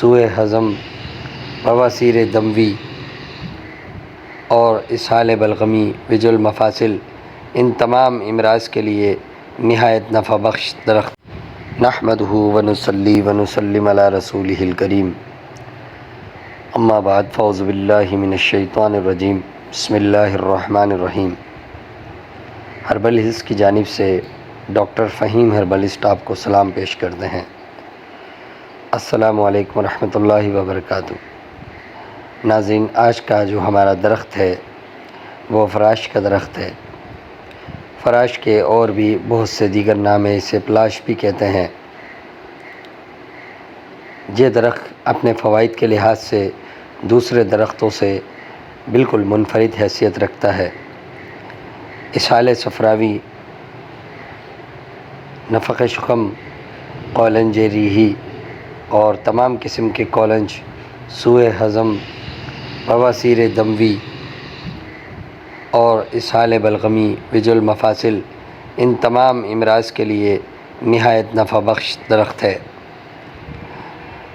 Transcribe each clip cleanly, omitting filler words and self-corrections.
سوء ہضم، بواسیر دموی اور اسہال بلغمی وجو المفاصل، ان تمام امراض کے لیے نہایت نفع بخش درخت۔ نحمدہ ونصلی ونسلم علی رسولہ الکریم، اما بعد، فاعوذ باللہ من الشیطان الرجیم، بسم اللہ الرحمن الرحیم۔ ہربل ہلز کی جانب سے ڈاکٹر فہیم ہربلسٹ آپ کو سلام پیش کرتے ہیں۔ السلام علیکم ورحمۃ اللہ وبرکاتہ۔ ناظرین، آج کا جو ہمارا درخت ہے وہ فراش کا درخت ہے۔ فراش کے اور بھی بہت سے دیگر نام ہیں، اسے پلاش بھی کہتے ہیں۔ یہ درخت اپنے فوائد کے لحاظ سے دوسرے درختوں سے بالکل منفرد حیثیت رکھتا ہے۔ اسہال صفراوی، نفخ شکم، قولنج ریحی اور تمام قسم کے کولنج، سوء ہضم، بواسیر دموی اور اسہال بلغمی وجو المفاصل، ان تمام امراض کے لیے نہایت نفع بخش درخت ہے۔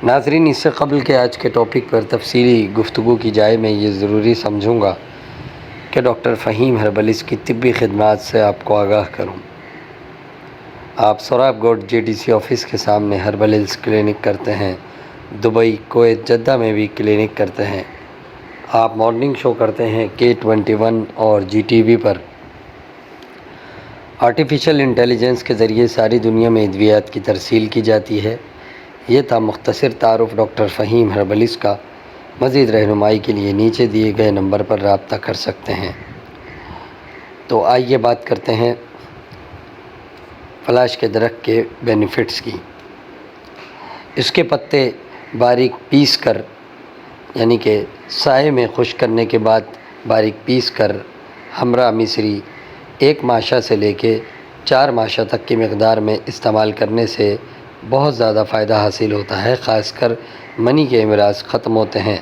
ناظرین، اس سے قبل کہ آج کے ٹاپک پر تفصیلی گفتگو کی جائے، میں یہ ضروری سمجھوں گا کہ ڈاکٹر فہیم ہربلسٹ کی طبی خدمات سے آپ کو آگاہ کروں۔ آپ سوراب گوڈ JDC آفس کے سامنے ہربل ہلز کلینک کرتے ہیں، دبئی، کویت، جدہ میں بھی کلینک کرتے ہیں۔ آپ مارننگ شو کرتے ہیں K21 اور GTV پر۔ آرٹیفیشل انٹیلیجنس کے ذریعے ساری دنیا میں ادویات کی ترسیل کی جاتی ہے۔ یہ تھا مختصر تعارف ڈاکٹر فہیم ہربلسٹ کا۔ مزید رہنمائی کے لیے نیچے دیے گئے نمبر پر رابطہ کر سکتے ہیں۔ تو آئیے بات کرتے ہیں فلاش کے درخت کے بینیفٹس کی۔ اس کے پتے باریک پیس کر، یعنی کہ سائے میں خشک کرنے کے بعد باریک پیس کر ہمرا مصری 1 ماشا سے لے کے 4 ماشا تک کی مقدار میں استعمال کرنے سے بہت زیادہ فائدہ حاصل ہوتا ہے۔ خاص کر منی کے امراض ختم ہوتے ہیں۔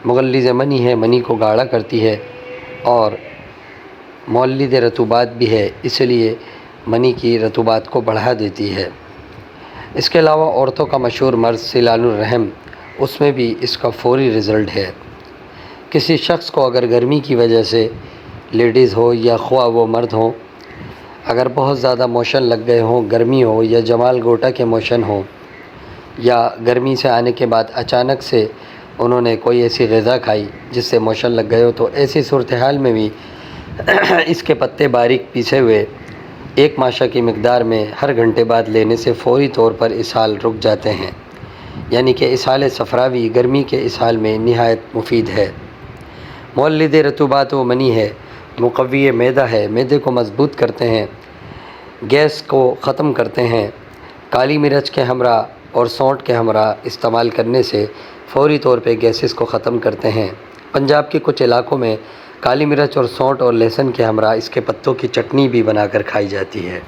مغلظ منی ہے، منی کو گاڑھا کرتی ہے اور مولد رطوبات بھی ہے، اس لیے منی کی رطوبات کو بڑھا دیتی ہے۔ اس کے علاوہ عورتوں کا مشہور مرض سیلان الرحم، اس میں بھی اس کا فوری رزلٹ ہے۔ کسی شخص کو اگر گرمی کی وجہ سے، لیڈیز ہو یا خواہ وہ مرد ہوں، اگر بہت زیادہ موشن لگ گئے ہوں، گرمی ہو یا جمال گوٹا کے موشن ہوں، یا گرمی سے آنے کے بعد اچانک سے انہوں نے کوئی ایسی غذا کھائی جس سے موشن لگ گئے ہو، تو ایسی صورتحال میں بھی اس کے پتے باریک پیسے ہوئے 1 ماشا کی مقدار میں ہر گھنٹے بعد لینے سے فوری طور پر اسہال رک جاتے ہیں۔ یعنی کہ اسہال صفراوی گرمی کے اسہال میں نہایت مفید ہے۔ مولد رطوبات و منی ہے، مقوی معدہ ہے، معدے کو مضبوط کرتے ہیں، گیس کو ختم کرتے ہیں۔ کالی مرچ کے ہمراہ اور سونٹ کے ہمراہ استعمال کرنے سے فوری طور پہ گیسز کو ختم کرتے ہیں۔ پنجاب کے کچھ علاقوں میں کالی مرچ اور سونٹ اور لہسن کے ہمراہ اس کے پتوں کی چٹنی بھی بنا کر کھائی جاتی ہے۔